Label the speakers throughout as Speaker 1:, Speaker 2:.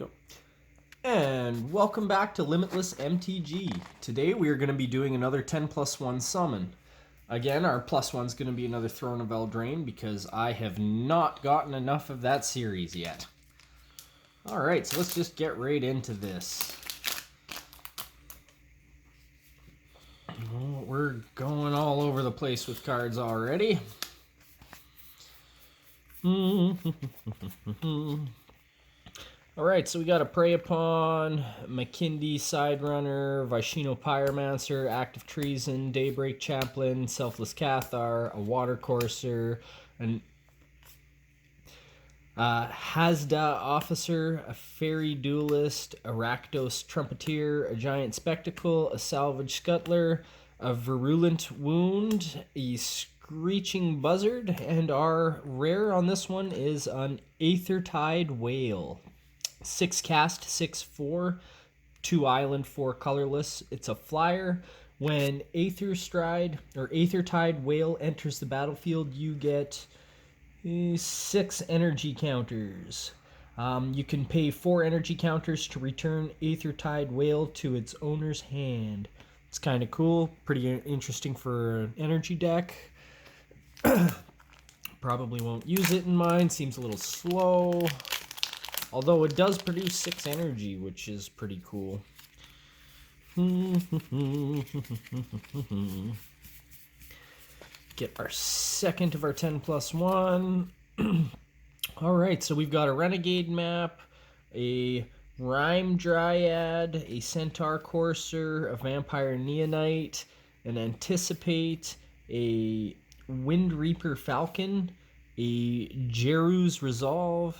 Speaker 1: Go. And welcome back to Limitless MTG. Today we are going to be doing another 10+1 summon. Again, our +1 is going to be another Throne of Eldraine because I have not gotten enough of that series yet. Alright, so let's just get right into this. Well, we're going all over the place with cards already. Alright, so we got a Prey Upon, McKindy Siderunner, Vishino Pyromancer, Act of Treason, Daybreak Chaplain, Selfless Cathar, a Water Courser, an Hazda Officer, a Fairy Duelist, a Rakdos Trumpeteer, a Giant Spectacle, a Salvage Scuttler, a Virulent Wound, a Screeching Buzzard, and our rare on this one is an Aethertide Whale. 6 cast, 6/4, 2 island, 4 colorless. It's a flyer. When Aethertide Whale enters the battlefield, you get 6 energy counters. You can pay 4 energy counters to return Aethertide Whale to its owner's hand. It's kind of cool, pretty interesting for an energy deck. Probably won't use it in mine, seems a little slow. Although it does produce 6 energy, which is pretty cool. Get our second of our 10+1. Alright, so we've got a Renegade map, a Rime Dryad, a Centaur Courser, a Vampire Neonite, an Anticipate, a Wind Reaper Falcon, a Jeru's Resolve,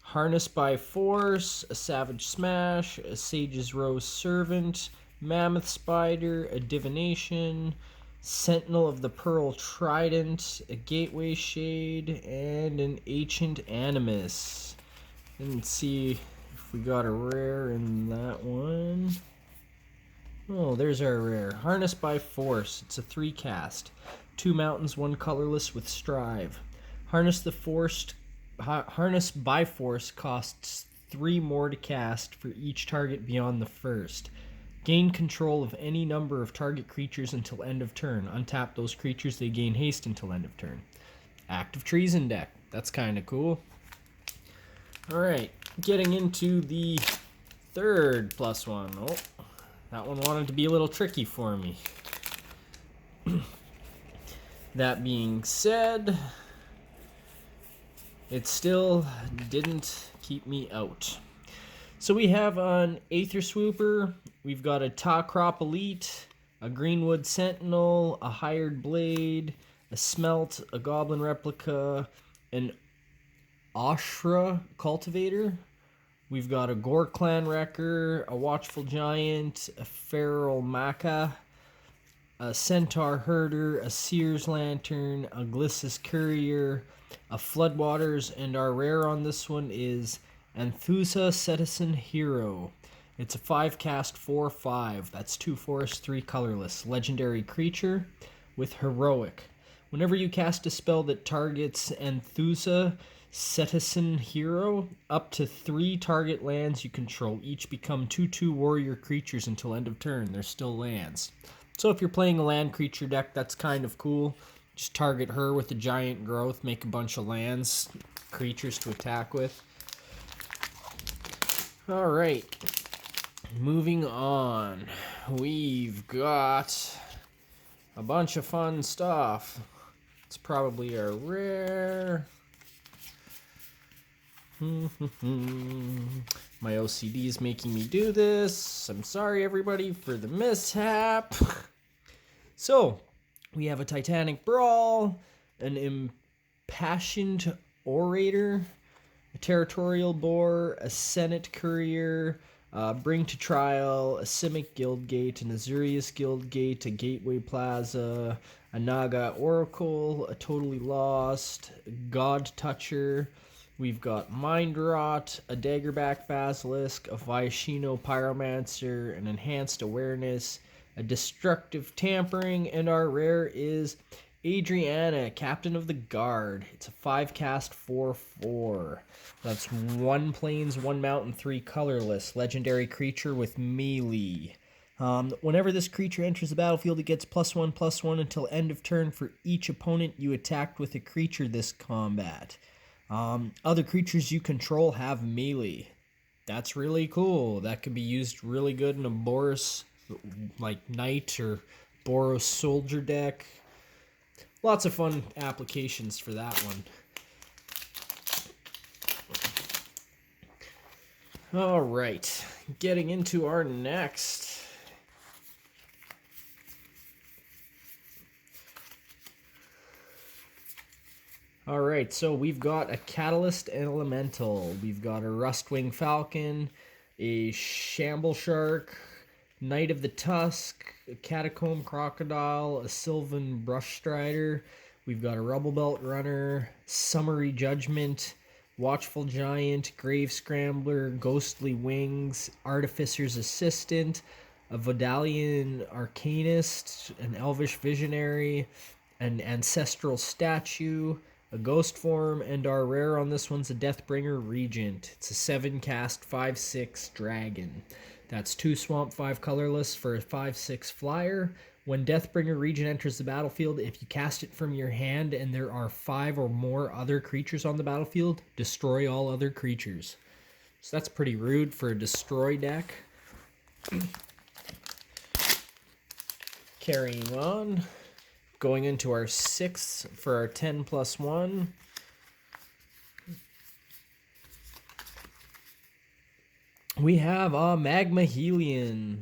Speaker 1: Harness by Force, a Savage Smash, a Sage's Rose Servant, Mammoth Spider, a Divination, Sentinel of the Pearl Trident, a Gateway Shade, and an Ancient Animus. And see if we got a rare in that one. Oh, there's our rare. Harness by Force. It's a 3 cast. 2 mountains, 1 colorless with Strive. Harness by Force costs 3 more to cast for each target beyond the first. Gain control of any number of target creatures until end of turn. Untap those creatures, they gain haste until end of turn. Act of Treason deck. That's kind of cool. Alright, getting into the third +1. Oh, that one wanted to be a little tricky for me. That being said, it still didn't keep me out. So we have an Aether Swooper, we've got a Crop Elite, a Greenwood Sentinel, a Hired Blade, a Smelt, a Goblin Replica, an Ashra Cultivator. We've got a Gore Clan Wrecker, a Watchful Giant, a Feral Maca, a Centaur Herder, a Seer's Lantern, a Glissus Courier, a Floodwaters, and our rare on this one is Anthusa Citizen Hero. It's a 5 cast, 4/5. That's 2 forest, 3 colorless. Legendary creature with Heroic. Whenever you cast a spell that targets Anthusa Citizen Hero, up to 3 target lands you control each become 2/2 warrior creatures until end of turn. They're still lands. So if you're playing a land creature deck, that's kind of cool. Just target her with a giant growth, make a bunch of lands, creatures to attack with. Alright, moving on. We've got a bunch of fun stuff. It's probably our rare. My OCD is making me do this. I'm sorry, everybody, for the mishap. So, we have a Titanic Brawl, an Impassioned Orator, a Territorial Boar, a Senate Courier, Bring to Trial, a Simic Guildgate, an Azurius Guildgate, a Gateway Plaza, a Naga Oracle, a Totally Lost, God Toucher. We've got Mind Rot, a Daggerback Basilisk, a Vishino Pyromancer, an Enhanced Awareness, a Destructive Tampering, and our rare is Adriana, Captain of the Guard. It's a 5-cast 4/4. That's 1 plains, 1 mountain, 3 colorless. Legendary creature with melee. Whenever this creature enters the battlefield, it gets +1/+1 until end of turn for each opponent you attacked with a creature this combat. Other creatures you control have melee. That's really cool. That could be used really good in a Boros, like Knight or Boros Soldier deck. Lots of fun applications for that one. All right, getting into our next. All right, so we've got a Catalyst Elemental. We've got a Rustwing Falcon, a Shamble Shark, Knight of the Tusk, a Catacomb Crocodile, a Sylvan Brush Strider. We've got a Rubble Belt Runner, Summary Judgment, Watchful Giant, Grave Scrambler, Ghostly Wings, Artificer's Assistant, a Vodalian Arcanist, an Elvish Visionary, an Ancestral Statue, a Ghost Form, and our rare on this one's a Deathbringer Regent. It's a 7-cast 5/6 dragon. That's 2 swamp, 5 colorless for a 5/6 flyer. When Deathbringer Regent enters the battlefield, if you cast it from your hand and there are 5 or more other creatures on the battlefield, destroy all other creatures. So that's pretty rude for a destroy deck. Carrying on. Going into our 6 for our 10+1. We have a Magma Helion,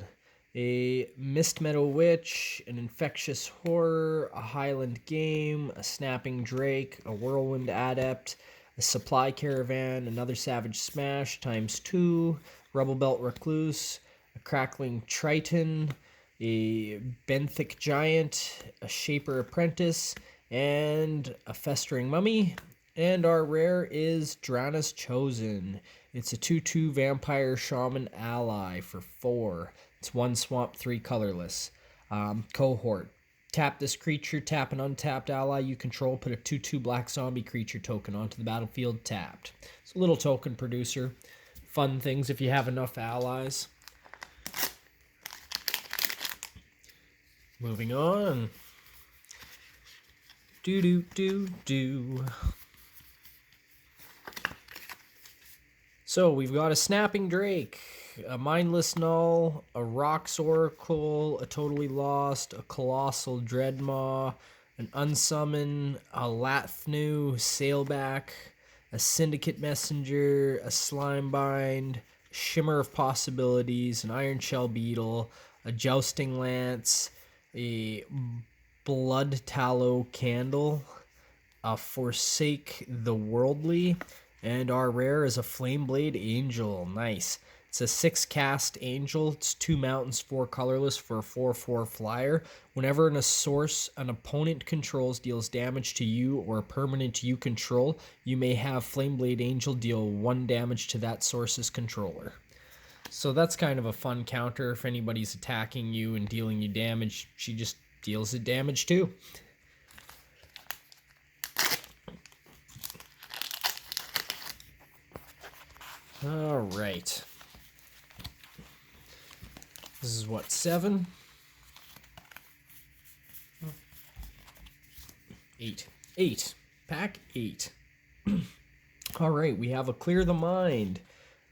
Speaker 1: a Mist Meadow Witch, an Infectious Horror, a Highland Game, a Snapping Drake, a Whirlwind Adept, a Supply Caravan, another Savage Smash ×2, Rubble Belt Recluse, a Crackling Triton, a Benthic Giant, a Shaper Apprentice, and a Festering Mummy. And our rare is Drana's Chosen. It's a 2/2 Vampire Shaman ally for 4. It's 1 swamp, 3 colorless. Cohort. Tap this creature, tap an untapped ally you control, put a 2/2 black zombie creature token onto the battlefield tapped. It's a little token producer. Fun things if you have enough allies. Moving on. Do. So we've got a Snapping Drake, a Mindless Null, a Rock's Oracle, a Totally Lost, a Colossal Dreadmaw, an Unsummon, a Lathnu Sailback, a Syndicate Messenger, a Slimebind, Shimmer of Possibilities, an Iron Shell Beetle, a Jousting Lance, a Blood Tallow Candle, a Forsake the Worldly, and our rare is a Flameblade Angel. Nice. It's a 6-cast angel. It's 2 mountains, 4 colorless for a 4/4 flyer. Whenever an opponent controls deals damage to you or a permanent you control, you may have Flameblade Angel deal 1 damage to that source's controller. So that's kind of a fun counter. If anybody's attacking you and dealing you damage, she just deals it damage too. All right. This is what, 7? 8. Pack 8. All right, we have a Clear the Mind,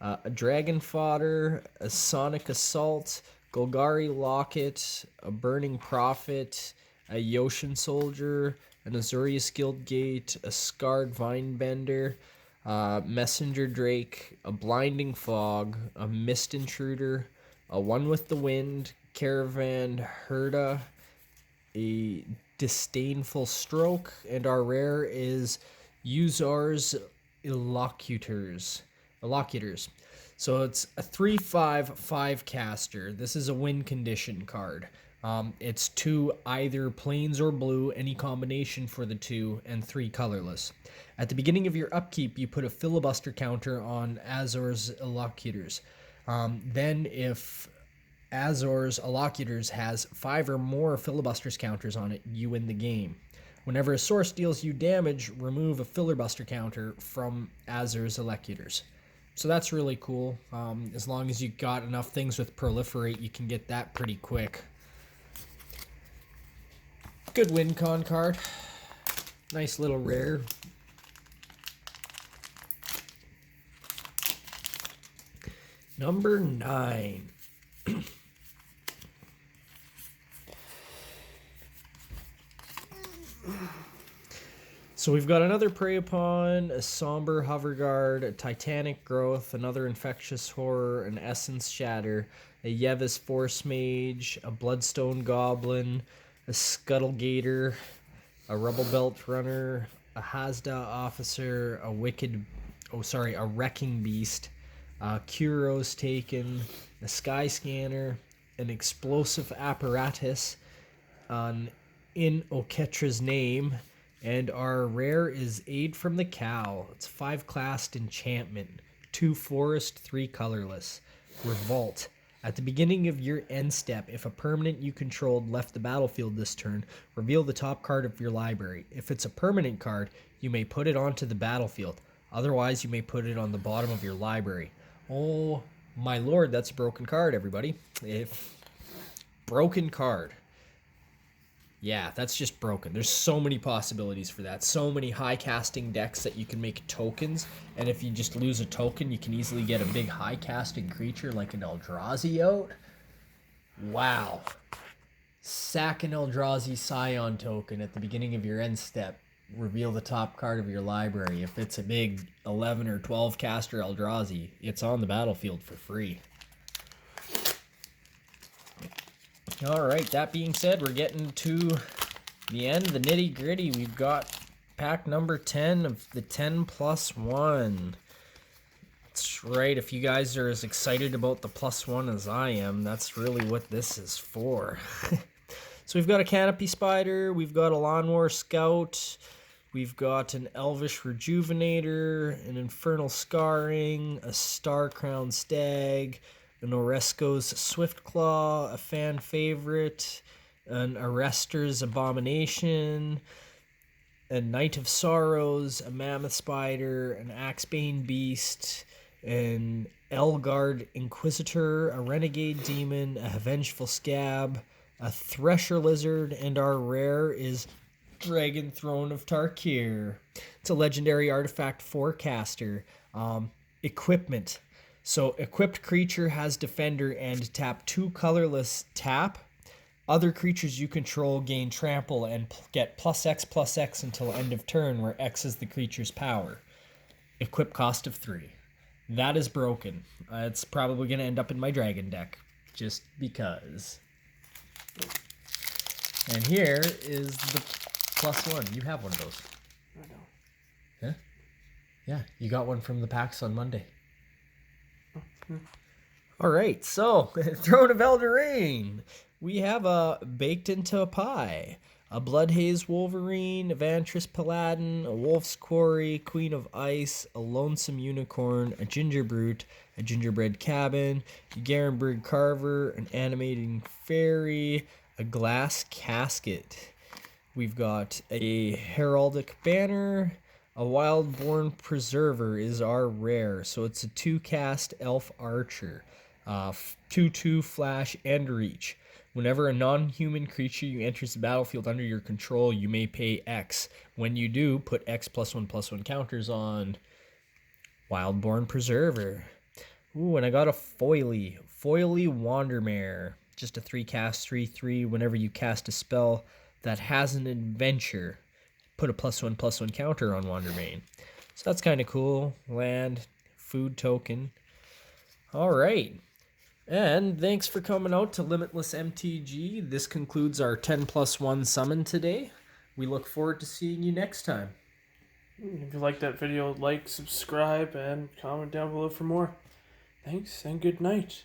Speaker 1: a Dragon Fodder, a Sonic Assault, Golgari Locket, a Burning Prophet, a Yoshin Soldier, an Azorius Guildgate, a Scarred Vinebender, Messenger Drake, a Blinding Fog, a Mist Intruder, a One with the Wind, Caravan Herda, a Disdainful Stroke, and our rare is Uzar's Illocutors. So it's a 3/5 5-caster. This is a win condition card. It's 2 either plains or blue, any combination for the 2, and 3 colorless. At the beginning of your upkeep, you put a filibuster counter on Azor's Illocutors. Then if Azor's Illocutors has 5 or more filibusters counters on it, you win the game. Whenever a source deals you damage, remove a filibuster counter from Azur's Elecutors. So that's really cool. As long as you got enough things with proliferate, you can get that pretty quick. Good win con card. Nice little rare. Number 9. So we've got another Prey Upon, a Somber Hoverguard, a Titanic Growth, another Infectious Horror, an Essence Shatter, a Yevis Force Mage, a Bloodstone Goblin, a Scuttlegator, a Rebel Belt Runner, a Hazda Officer, a Wrecking Beast, Kuros Taken, a Sky Scanner, an Explosive Apparatus, in Oketra's name, and our rare is Aid from the Cow. It's 5 classed enchantment, 2 forest, 3 colorless. Revolt. At the beginning of your end step, if a permanent you controlled left the battlefield this turn, reveal the top card of your library. If it's a permanent card, you may put it onto the battlefield. Otherwise, you may put it on the bottom of your library. Oh my lord, that's a broken card, everybody. Broken card. Yeah, that's just broken. There's so many possibilities for that. So many high casting decks that you can make tokens, and if you just lose a token, you can easily get a big high casting creature like an Eldrazi out. Wow. Sack an Eldrazi Scion token at the beginning of your end step. Reveal the top card of your library. If it's a big 11 or 12 caster Eldrazi, it's on the battlefield for free. All right, that being said, we're getting to the end, the nitty gritty. We've got pack number 10 of the 10+1. That's right, if you guys are as excited about the +1 as I am, that's really what this is for. So we've got a Canopy Spider, we've got a Lawnmower Scout, we've got an Elvish Rejuvenator, an Infernal Scarring, a Star Crown Stag, an Oresco's Swiftclaw, a fan favorite, an Arrester's Abomination, a Knight of Sorrows, a Mammoth Spider, an Axebane Beast, an Elgard Inquisitor, a Renegade Demon, a Vengeful Scab, a Thresher Lizard, and our rare is Dragon Throne of Tarkir. It's a legendary artifact forecaster. Equipment. So, equipped creature has defender and tap 2 colorless tap. Other creatures you control gain trample and get +X/+X until end of turn, where X is the creature's power. Equip cost of 3. That is broken. It's probably going to end up in my dragon deck, just because. And here is the +1. You have one of those.
Speaker 2: I don't.
Speaker 1: Huh? Yeah, you got one from the packs on Monday. All right, so Throne of Eldraine. We have a Baked into a Pie, a Bloodhaze Wolverine, a Vantress Paladin, a Wolf's Quarry, Queen of Ice, a Lonesome Unicorn, a Ginger Brute, a Gingerbread Cabin, a Garenberg Carver, an Animating Fairy, a Glass Casket. We've got a Heraldic Banner. A Wildborn Preserver is our rare, so it's a 2-cast Elf Archer. 2/2 Flash and Reach. Whenever a non-human creature you enters the battlefield under your control, you may pay X. When you do, put X +1/+1 counters on Wildborn Preserver. Ooh, and I got a Foily Wandermare. Just a 3-cast 3/3. Whenever you cast a spell that has an adventure, put a +1/+1 counter on Wandermane. So that's kind of cool. Land, food token. All right. And thanks for coming out to Limitless MTG. This concludes our 10+1 summon today. We look forward to seeing you next time.
Speaker 2: If you like that video, like, subscribe, and comment down below for more. Thanks, and good night.